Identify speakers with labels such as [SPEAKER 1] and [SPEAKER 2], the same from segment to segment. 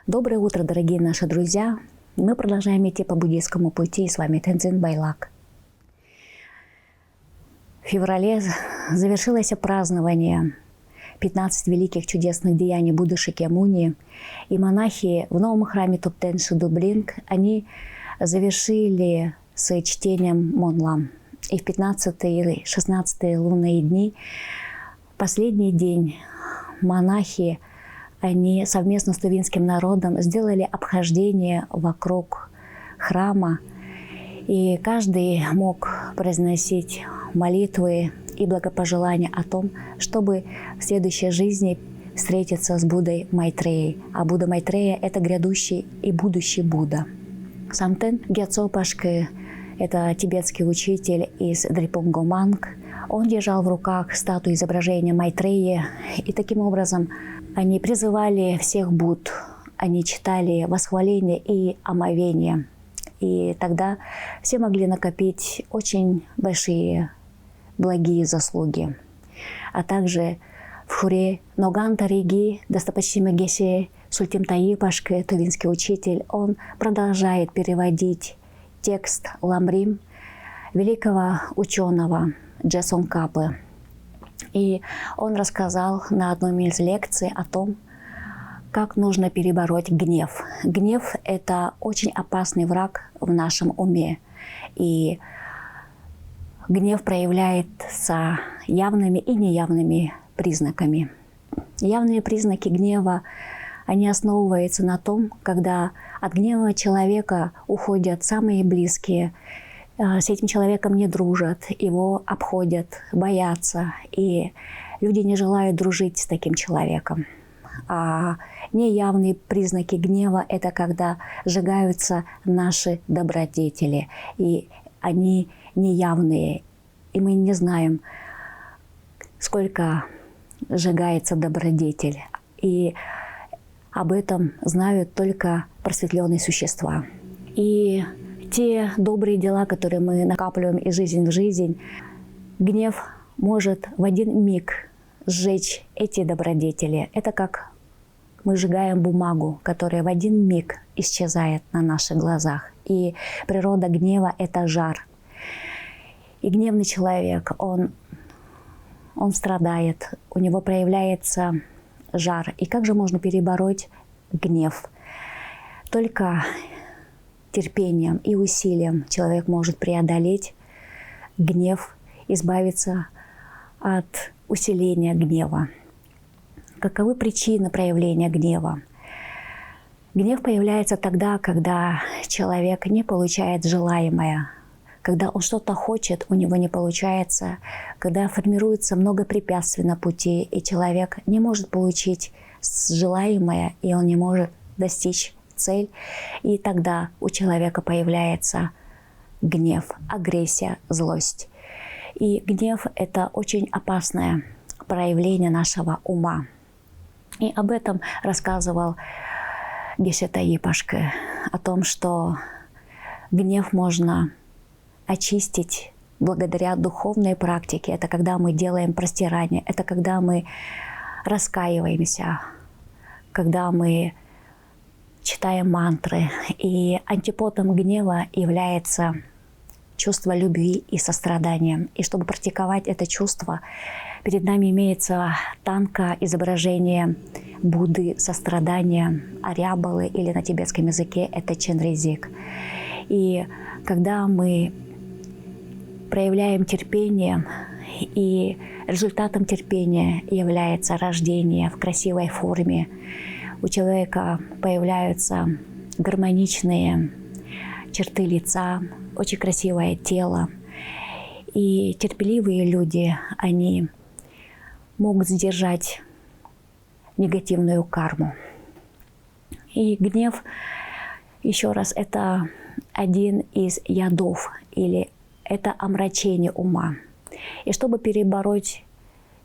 [SPEAKER 1] Доброе утро, дорогие наши друзья! Мы продолжаем идти по буддийскому пути, и с вами Тензин Байлак. В феврале завершилось празднование 15 великих чудесных деяний Будды Шакьямуни, и монахи в новом храме Топтен Шидублинг, они завершили с чтением Монлам. И в 15 и 16 лунные дни, последний день, монахи, они совместно с тувинским народом сделали обхождение вокруг храма, и каждый мог произносить молитвы и благопожелания о том, чтобы в следующей жизни встретиться с Буддой Майтреей. А Будда Майтрея – это грядущий и будущий Будда. Самтен Гьяцо Пашке – это тибетский учитель из Дрипунгоманг. Он держал в руках статую изображения Майтреи, и таким образом они призывали всех Будд, они читали восхваления и омовения. И тогда все могли накопить очень большие благие заслуги. А также в Хуре Ноганта Риги, достопочтимый Гесе Сультимтаи Пашке, тувинский учитель, он продолжает переводить текст Ламрим великого ученого Джесонкапы. И он рассказал на одной из лекций о том, как нужно перебороть гнев. Гнев – это очень опасный враг в нашем уме. И гнев проявляется явными и неявными признаками. Явные признаки гнева, они основываются на том, когда от гнева человека уходят самые близкие, с этим человеком не дружат, его обходят, боятся, и люди не желают дружить с таким человеком. А неявные признаки гнева – это когда сжигаются наши добродетели, и они неявные, и мы не знаем, сколько сжигается добродетель, и об этом знают только просветленные существа. И те добрые дела, которые мы накапливаем из жизни в жизнь, гнев может в один миг сжечь эти добродетели. Это как мы сжигаем бумагу, которая в один миг исчезает на наших глазах. И природа гнева – это жар. И гневный человек, он страдает, у него проявляется жар. И как же можно перебороть гнев? Только терпением и усилием человек может преодолеть гнев, избавиться от усиления гнева. Каковы причины проявления гнева? Гнев появляется тогда, когда человек не получает желаемое, когда он что-то хочет, у него не получается, когда формируется много препятствий на пути, и человек не может получить желаемое, и он не может достичь цель, и тогда у человека появляется гнев, агрессия, злость. И гнев – это очень опасное проявление нашего ума. И об этом рассказывал Гесе Таи Пашке, о том, что гнев можно очистить благодаря духовной практике. Это когда мы делаем простирание, это когда мы раскаиваемся, когда мы читаем мантры. И антиподом гнева является чувство любви и сострадания. И чтобы практиковать это чувство, перед нами имеется танка изображение Будды сострадания, Арябалы, или на тибетском языке это Ченрезик. И когда мы проявляем терпение, и результатом терпения является рождение в красивой форме, у человека появляются гармоничные черты лица, очень красивое тело. И терпеливые люди, они могут сдержать негативную карму. И гнев, еще раз, это один из ядов, или это омрачение ума. И чтобы перебороть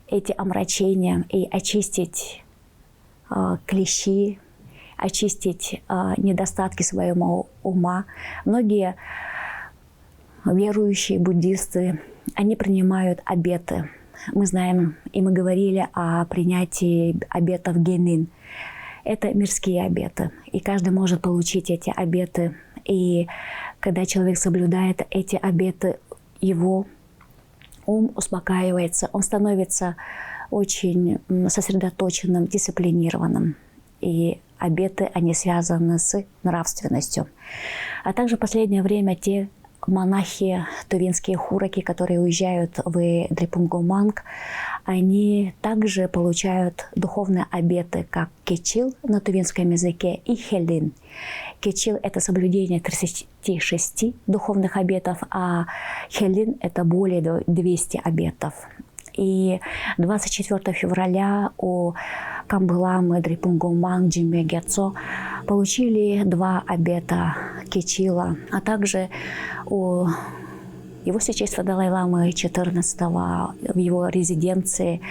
[SPEAKER 1] эти омрачения и очистить клещи, очистить недостатки своего ума, многие верующие буддисты, они принимают обеты. Мы знаем, и мы говорили о принятии обетов генин. это мирские обеты. И каждый может получить эти обеты. И когда человек соблюдает эти обеты, его ум успокаивается, он становится очень сосредоточенным, дисциплинированным. И обеты, они связаны с нравственностью. А также в последнее время те монахи, тувинские хураки, которые уезжают в Дрепунгуманг, они также получают духовные обеты, как кечил на тувинском языке и хелин. Кечил – это соблюдение 36 духовных обетов, а хелин – это более 200 обетов. И 24 февраля у Камбыламы Дрепунгуманг Джимбе Гетцо получили 2 обета кечила, а также у его святейства Далай-ламы 14-го в его резиденции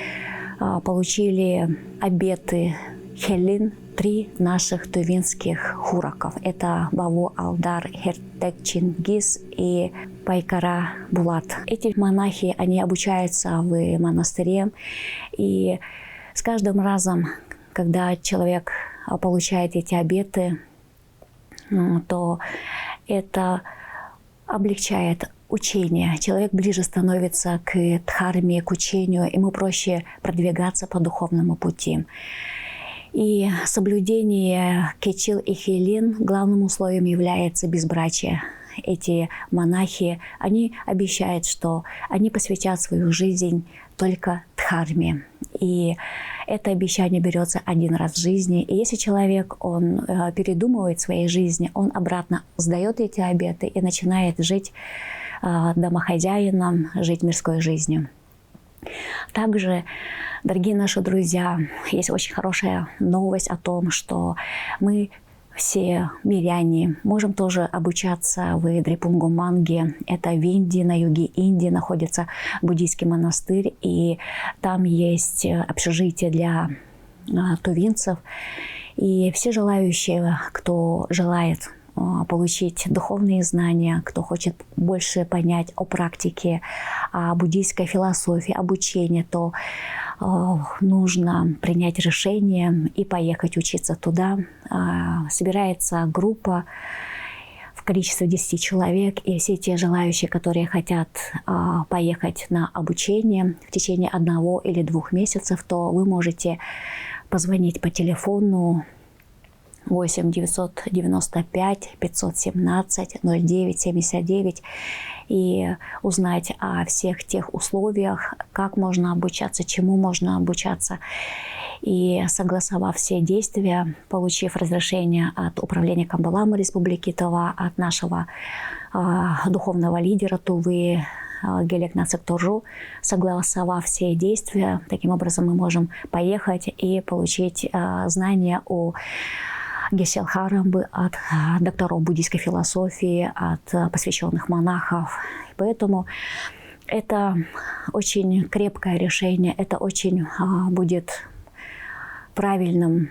[SPEAKER 1] получили обеты хелин 3 наших тувинских хураков. Это Баву Алдар Хертек Чингис и Пайкара Булат. Эти монахи, они обучаются в монастыре. И с каждым разом, когда человек получает эти обеты, то это облегчает учение. Человек ближе становится к дхарме, к учению, ему проще продвигаться по духовному пути. И соблюдение кечил и хелин главным условием является безбрачие. Эти монахи, они обещают, что они посвятят свою жизнь только дхарме. И это обещание берется один раз в жизни. И если человек, он передумывает в своей жизни, он обратно сдает эти обеты и начинает жить домохозяином, жить мирской жизнью. Также, дорогие наши друзья, есть очень хорошая новость о том, что мы все миряне можем тоже обучаться в Дрепунгуманге. Это в Индии, на юге Индии находится буддийский монастырь, и там есть общежитие для тувинцев. И все желающие, кто желает получить духовные знания, кто хочет больше понять о практике, о буддийской философии, обучении, то нужно принять решение и поехать учиться туда. Собирается группа в количестве 10 человек, и все те желающие, которые хотят поехать на обучение в течение 1 или 2 месяцев, то вы можете позвонить по телефону 8 995 517 09 79 и узнать о всех тех условиях, как можно обучаться, чему можно обучаться. И согласовав все действия, получив разрешение от Управления Камбыламы Республики Тыва, от нашего духовного лидера Тувы Гелекнацик Торжу, согласовав все действия, таким образом мы можем поехать и получить знания о Гесел Харамбы, от докторов буддийской философии, от посвященных монахов. Поэтому это очень крепкое решение, это очень будет правильным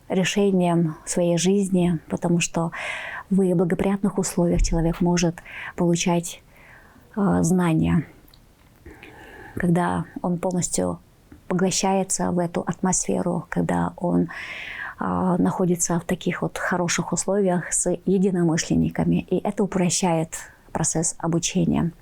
[SPEAKER 1] решением в своей жизни, потому что в благоприятных условиях человек может получать знания, когда он полностью поглощается в эту атмосферу, когда он находится в таких вот хороших условиях с единомышленниками, и это упрощает процесс обучения.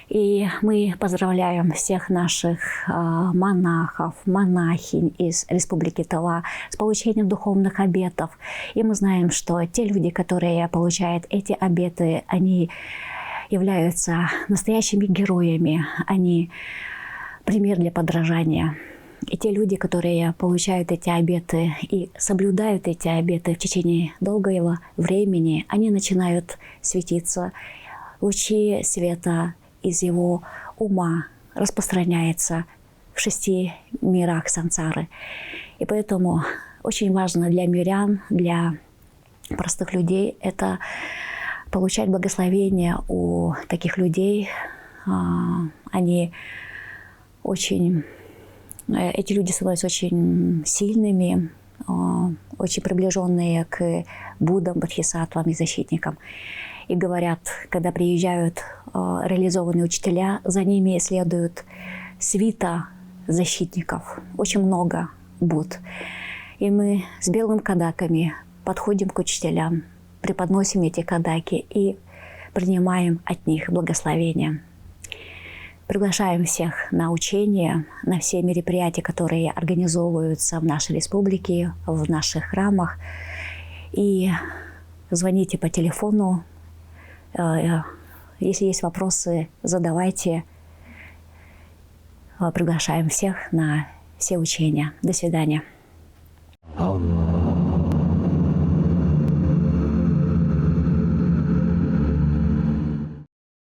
[SPEAKER 1] И мы поздравляем всех наших монахов, монахинь из Республики Тыва с получением духовных обетов. И мы знаем, что те люди, которые получают эти обеты, они являются настоящими героями, они пример для подражания. И те люди, которые получают эти обеты и соблюдают эти обеты в течение долгого времени, они начинают светиться. Лучи света из его ума распространяются в 6 мирах сансары. И поэтому очень важно для мирян, для простых людей это получать благословение у таких людей. Эти люди становятся очень сильными, очень приближенные к Буддам, Бодхисаттвам и защитникам. И говорят, когда приезжают реализованные учителя, за ними следует свита защитников, очень много Будд. И мы с белыми кадаками подходим к учителям, преподносим эти кадаки и принимаем от них благословения. Приглашаем всех на учения, на все мероприятия, которые организовываются в нашей республике, в наших храмах. И звоните по телефону. Если есть вопросы, задавайте. Приглашаем всех на все учения. До свидания.